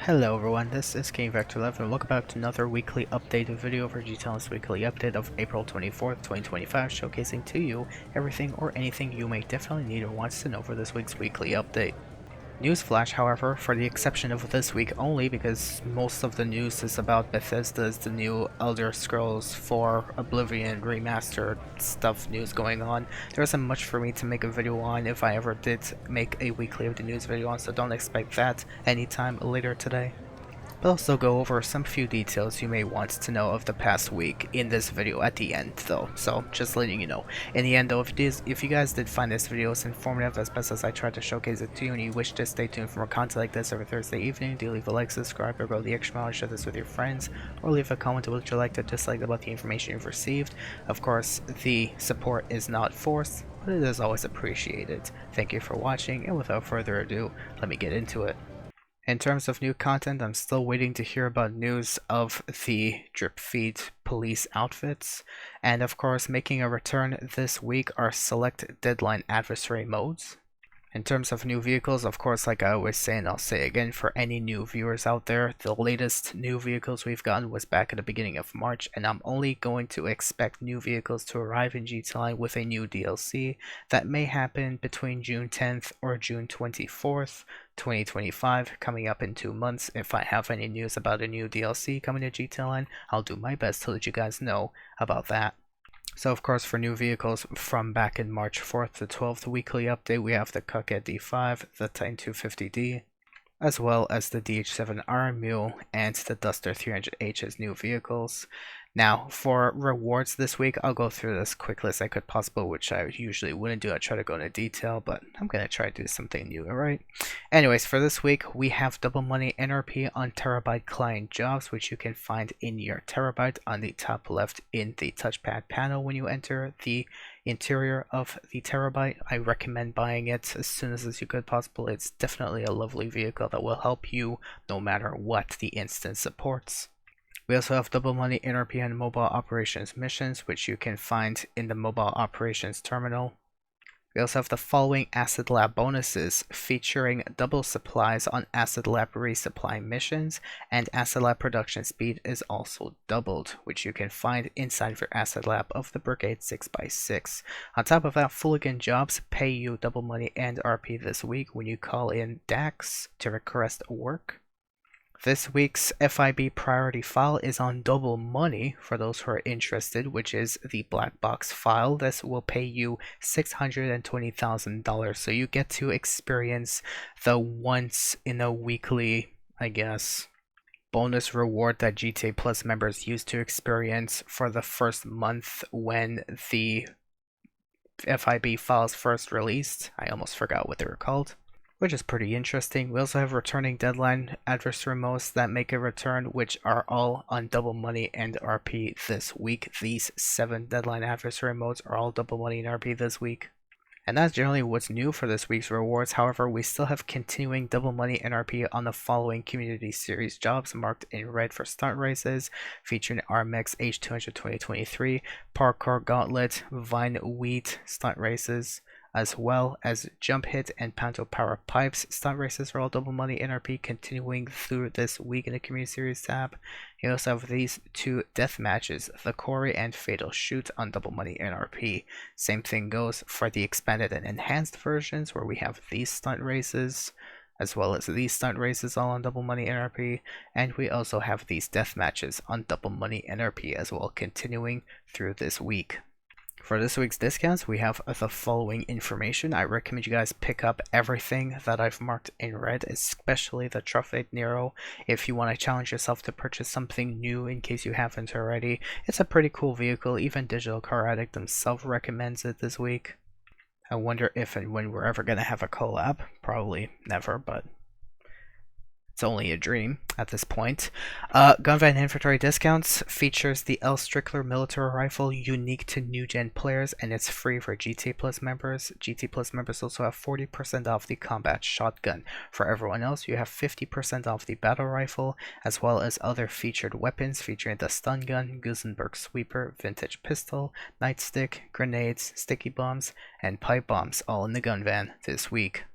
Hello everyone, this is King Vector 11 and welcome back to another weekly updated video for GTA's weekly update of April 24th, 2025, showcasing to you everything or anything you may definitely need or wants to know for this week's weekly update. Newsflash, however, for the exception of this week only, because most of the news is about Bethesda's the new Elder Scrolls 4 Oblivion remastered stuff news going on. There isn't much for me to make a video on if I ever did make a weekly of the news video on, so don't expect that anytime later today. We'll also go over some few details you may want to know of the past week in this video at the end though, so just letting you know. In the end though, if you guys did find this video as informative as best as I tried to showcase it to you and you wish to stay tuned for more content like this every Thursday evening, do leave a like, subscribe, or go the extra mile and share this with your friends, or leave a comment with what you liked or disliked about the information you've received. Of course, the support is not forced, but it is always appreciated. Thank you for watching, and without further ado, let me get into it. In terms of new content, I'm still waiting to hear about news of the Drip Feed police outfits, and of course making a return this week are select deadline adversary modes. In terms of new vehicles, of course, like I always say and I'll say again for any new viewers out there, the latest new vehicles we've gotten was back at the beginning of March, and I'm only going to expect new vehicles to arrive in GTA with a new DLC that may happen between June 10th or June 24th, 2025, coming up in 2 months. If I have any news about a new DLC coming to GTA, I'll do my best to let you guys know about that. So of course for new vehicles from back in March 4th to 12th weekly update, we have the Kuket D5, the Titan 250D, as well as the DH7 Iron Mule and the Duster 300H as new vehicles. Now, for rewards this week, I'll go through this quickly as I could possibly, which I usually wouldn't do. I try to go into detail, but I'm going to try to do something new, alright? Anyways, for this week, we have double money NRP on Terabyte client jobs, which you can find in your Terabyte on the top left in the touchpad panel when you enter the interior of the Terabyte. I recommend buying it as soon as you could possibly. It's definitely a lovely vehicle that will help you no matter what the instance supports. We also have double money NRP and mobile operations missions, which you can find in the mobile operations terminal. We also have the following Acid Lab bonuses featuring double supplies on Acid Lab resupply missions, and Acid Lab production speed is also doubled, which you can find inside of your Acid Lab of the Brigade 6x6. On top of that, Fooligan jobs pay you double money and RP this week when you call in Dax to request work. This week's FIB priority file is on double money for those who are interested, which is the black box file. This will pay you $620,000, so you get to experience the once in a weekly, I guess, bonus reward that GTA Plus members used to experience for the first month when the FIB files first released. I almost forgot what they were called, which is pretty interesting. We also have returning deadline adversary modes that make a return, which are all on double money and RP this week. These 7 deadline adversary modes are all double money and RP this week. And that's generally what's new for this week's rewards. However, we still have continuing double money NRP on the following community series jobs marked in red for stunt races, featuring RMX H200 2023, Parkour Gauntlet, Vine Wheat stunt races, as well as Jump Hit and Panto Power Pipes. Stunt races are all double money NRP continuing through this week in the Community Series tab. You also have these 2 death matches, the Corey and Fatal Shoot on double money NRP. Same thing goes for the expanded and enhanced versions, where we have these stunt races as well as these stunt races all on double money NRP, and we also have these death matches on double money NRP as well continuing through this week. For this week's discounts, we have the following information. I recommend you guys pick up everything that I've marked in red, especially the Truffade Nero, if you want to challenge yourself to purchase something new in case you haven't already. It's a pretty cool vehicle. Even Digital Car Addict themselves recommends it this week. I wonder if and when we're ever going to have a collab. Probably never, but it's only a dream at this point. Gun Van Inventory discounts features the L. Strickler military rifle, unique to new gen players, and it's free for GTA Plus members. GTA Plus members also have 40% off the combat shotgun. For everyone else, you have 50% off the battle rifle, as well as other featured weapons featuring the stun gun, Gusenberg sweeper, vintage pistol, nightstick, grenades, sticky bombs, and pipe bombs, all in the gun van this week.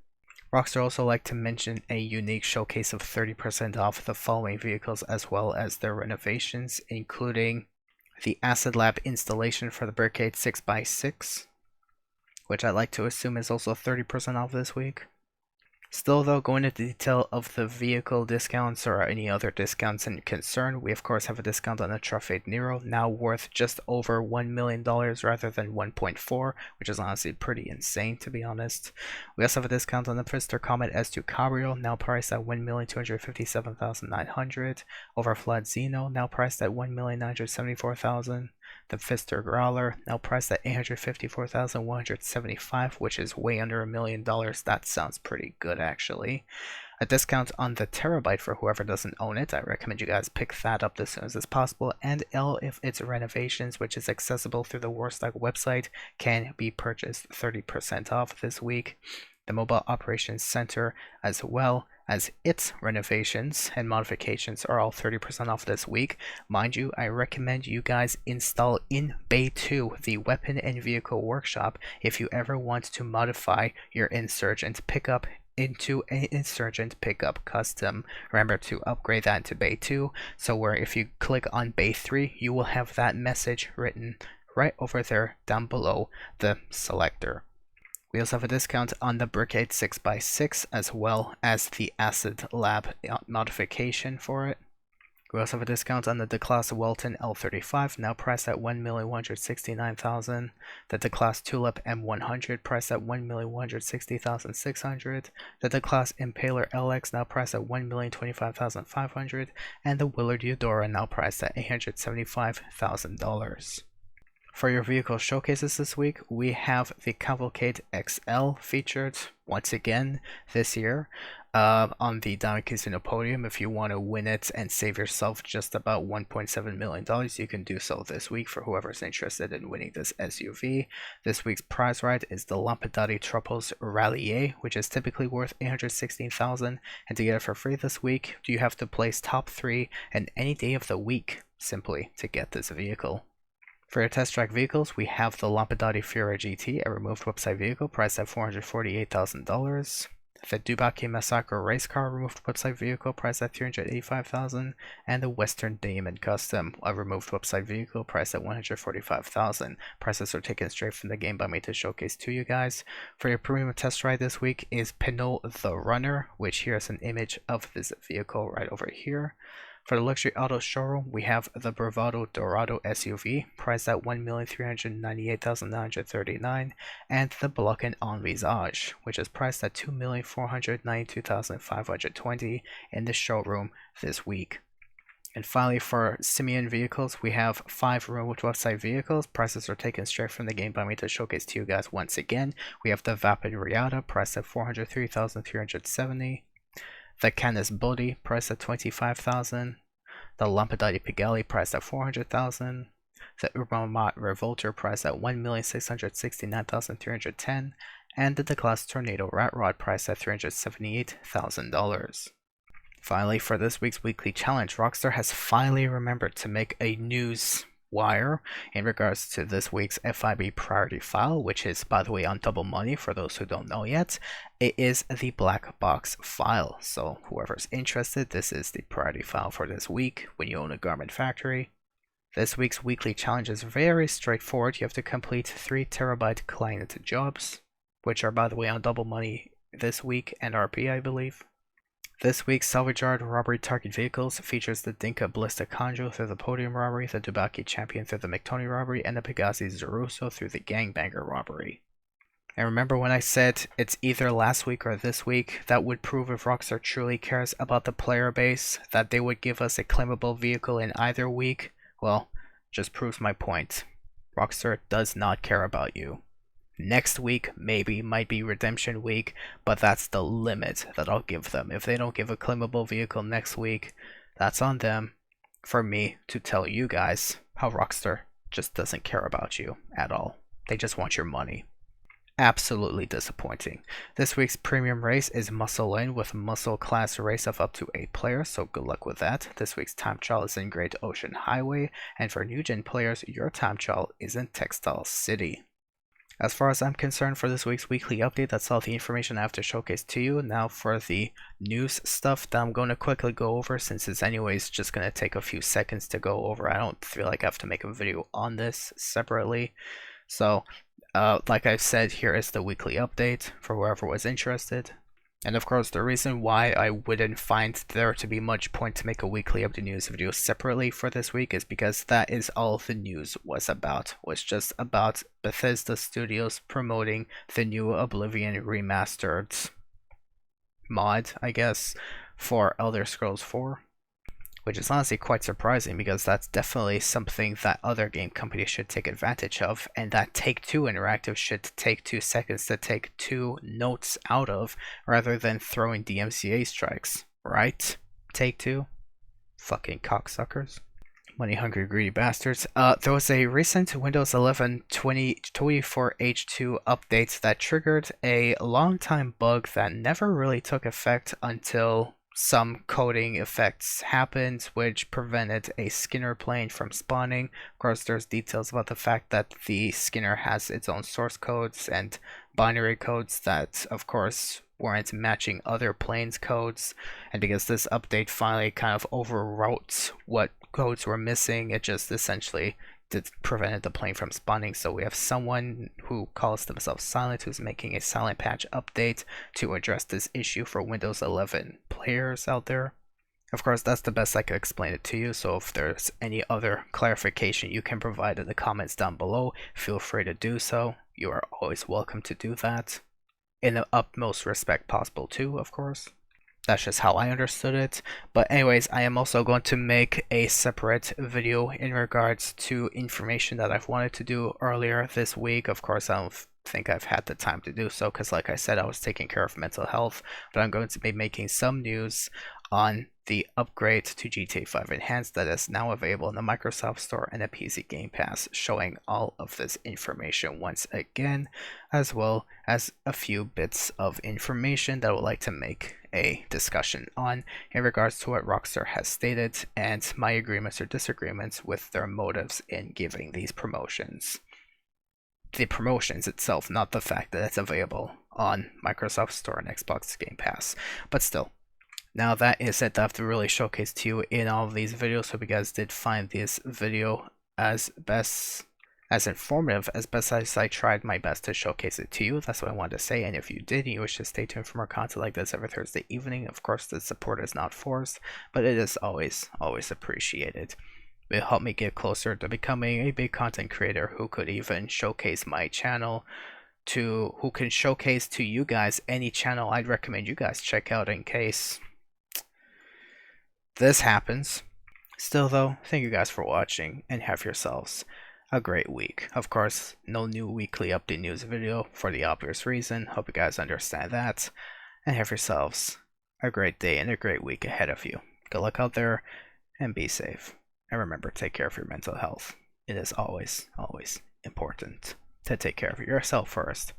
Rockstar also like to mention a unique showcase of 30% off the following vehicles as well as their renovations, including the Acid Lab installation for the Brickade 6x6, which I like to assume is also 30% off this week. Still though, going into detail of the vehicle discounts or any other discounts in concern, we of course have a discount on the Truffade Nero, now worth just over $1 million rather than 1.4, which is honestly pretty insane to be honest. We also have a discount on the Pfister Comet S2 Cabrio, now priced at $1,257,900. Overflood Xeno, now priced at $1,974,000. The Pfister Growler, now priced at $854,175, which is way under $1 million. That sounds pretty good actually. A discount on the Terabyte for whoever doesn't own it. I recommend you guys pick that up as soon as possible. And L, if its renovations, which is accessible through the Warstock website, can be purchased 30% off this week. The Mobile Operations Center, as well as its renovations and modifications, are all 30% off this week. Mind you, I recommend you guys install in Bay 2 the Weapon and Vehicle Workshop if you ever want to modify your Insurgent pickup into an Insurgent pickup custom. Remember to upgrade that to Bay 2, so where if you click on Bay 3, you will have that message written right over there down below the selector. We also have a discount on the Brickade 6x6 as well as the Acid Lab modification for it. We also have a discount on the D-Class Welton L35, now priced at $1,169,000. The D-Class Tulip M100, priced at $1,160,600. The D-Class Impaler LX, now priced at $1,025,500. And the Willard Eudora, now priced at $875,000. For your vehicle showcases this week, we have the Cavalcade XL featured once again this year on the Diamond Casino podium. If you want to win it and save yourself just about $1.7 million, you can do so this week for whoever's interested in winning this SUV. This week's prize ride is the Lampadati Tropos Rallier, which is typically worth $816,000, and to get it for free this week, you have to place top 3 in any day of the week simply to get this vehicle. For your test track vehicles, we have the Lampadati Fiora GT, a removed website vehicle priced at $448,000. The Dubaki Massacre race car removed website vehicle priced at $385,000, and the Western Demon Custom, a removed website vehicle priced at $145,000. Prices are taken straight from the game by me to showcase to you guys. For your premium test ride this week is Pinot the Runner, which here is an image of this vehicle right over here. For the luxury auto showroom, we have the Bravado Dorado SUV, priced at $1,398,939, and the Balkan Envisage, which is priced at $2,492,520 in the showroom this week. And finally, for Simeon vehicles, we have 5 removed website vehicles. Prices are taken straight from the game by me to showcase to you guys once again. We have the Vapid Riata, priced at $403,370. The Canis Bodhi, priced at $25,000. The Lampadati Pigalle, priced at $400,000. The Urbamat Revolter, priced at $1,669,310. And the D-Class Tornado Rat Rod, priced at $378,000. Finally, for this week's weekly challenge, Rockstar has finally remembered to make a news wire in regards to this week's FIB priority file, which is, by the way, on Double Money for those who don't know yet. It is the black box file, so whoever's interested, this is the priority file for this week when you own a garment factory. This week's weekly challenge is very straightforward. You have to complete 3 terabyte client jobs, which are, by the way, on Double Money this week and RP, I believe. This week's Salvage Yard Robbery Target Vehicles features the Dinka Ballista Kanjo through the Podium Robbery, the Dubaki Champion through the McTony Robbery, and the Pegassi Zeruso through the Gangbanger Robbery. And remember when I said it's either last week or this week, that would prove if Rockstar truly cares about the player base, that they would give us a claimable vehicle in either week? Well, just proves my point. Rockstar does not care about you. Next week maybe might be redemption week, but that's the limit that I'll give them. If they don't give a claimable vehicle next week, that's on them. For me to tell you guys how Rockstar just doesn't care about you at all. They just want your money. Absolutely disappointing. This week's premium race is Muscle Lane with muscle class race of up to 8 players, so good luck with that. This week's time trial is in Great Ocean Highway, and for new gen players, your time trial is in Textile City. As far as I'm concerned, for this week's weekly update, that's all the information I have to showcase to you. Now for the news stuff that I'm going to quickly go over, since it's anyways just going to take a few seconds to go over. I don't feel like I have to make a video on this separately. So, like I said, here is the weekly update for whoever was interested. And of course, the reason why I wouldn't find there to be much point to make a weekly update news video separately for this week is because that is all the news was just about Bethesda Studios promoting the new Oblivion Remastered mod, I guess, for Elder Scrolls 4. Which is honestly quite surprising because that's definitely something that other game companies should take advantage of, and that Take-Two Interactive should take 2 seconds to take 2 notes out of rather than throwing DMCA strikes, right? Take-Two? Fucking cocksuckers. Money hungry greedy bastards. There was a recent Windows 11 2024H2 update that triggered a long time bug that never really took effect until some coding effects happened, which prevented a Skinner plane from spawning. Of course, there's details about the fact that the Skinner has its own source codes and binary codes that, of course, weren't matching other planes' codes. And because this update finally kind of overwrote what codes were missing, it just essentially prevented the plane from spawning. So we have someone who calls themselves Silent who's making a Silent Patch update to address this issue for Windows 11 players out there. Of course, that's the best I could explain it to you, so if there's any other clarification you can provide in the comments down below, feel free to do so. You are always welcome to do that. In the utmost respect possible too, of course. That's just how I understood it. But anyways, I am also going to make a separate video in regards to information that I've wanted to do earlier this week. Of course, I don't think I've had the time to do so because, like I said, I was taking care of mental health. But I'm going to be making some news on the upgrade to GTA 5 Enhanced that is now available in the Microsoft Store and the PC Game Pass, showing all of this information once again, as well as a few bits of information that I would like to make a discussion on in regards to what Rockstar has stated and my agreements or disagreements with their motives in giving these promotions. The promotions itself, not the fact that it's available on Microsoft Store and Xbox Game Pass, but still. Now that is it that I have to really showcase to you in all of these videos. Hope you guys did find this video as informative as best as I tried my best to showcase it to you. That's what I wanted to say. And if you did and you wish to stay tuned for more content like this every Thursday evening, of course the support is not forced, but it is always appreciated. It will help me get closer to becoming a big content creator who could even showcase my channel who can showcase to you guys any channel I'd recommend you guys check out in case this happens. Still though, thank you guys for watching and have yourselves a great week. Of course, no new weekly update news video for the obvious reason. Hope you guys understand that. And have yourselves a great day and a great week ahead of you. Good luck out there and be safe. And remember, take care of your mental health. It is always important to take care of yourself first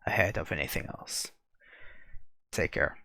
ahead of anything else. Take care.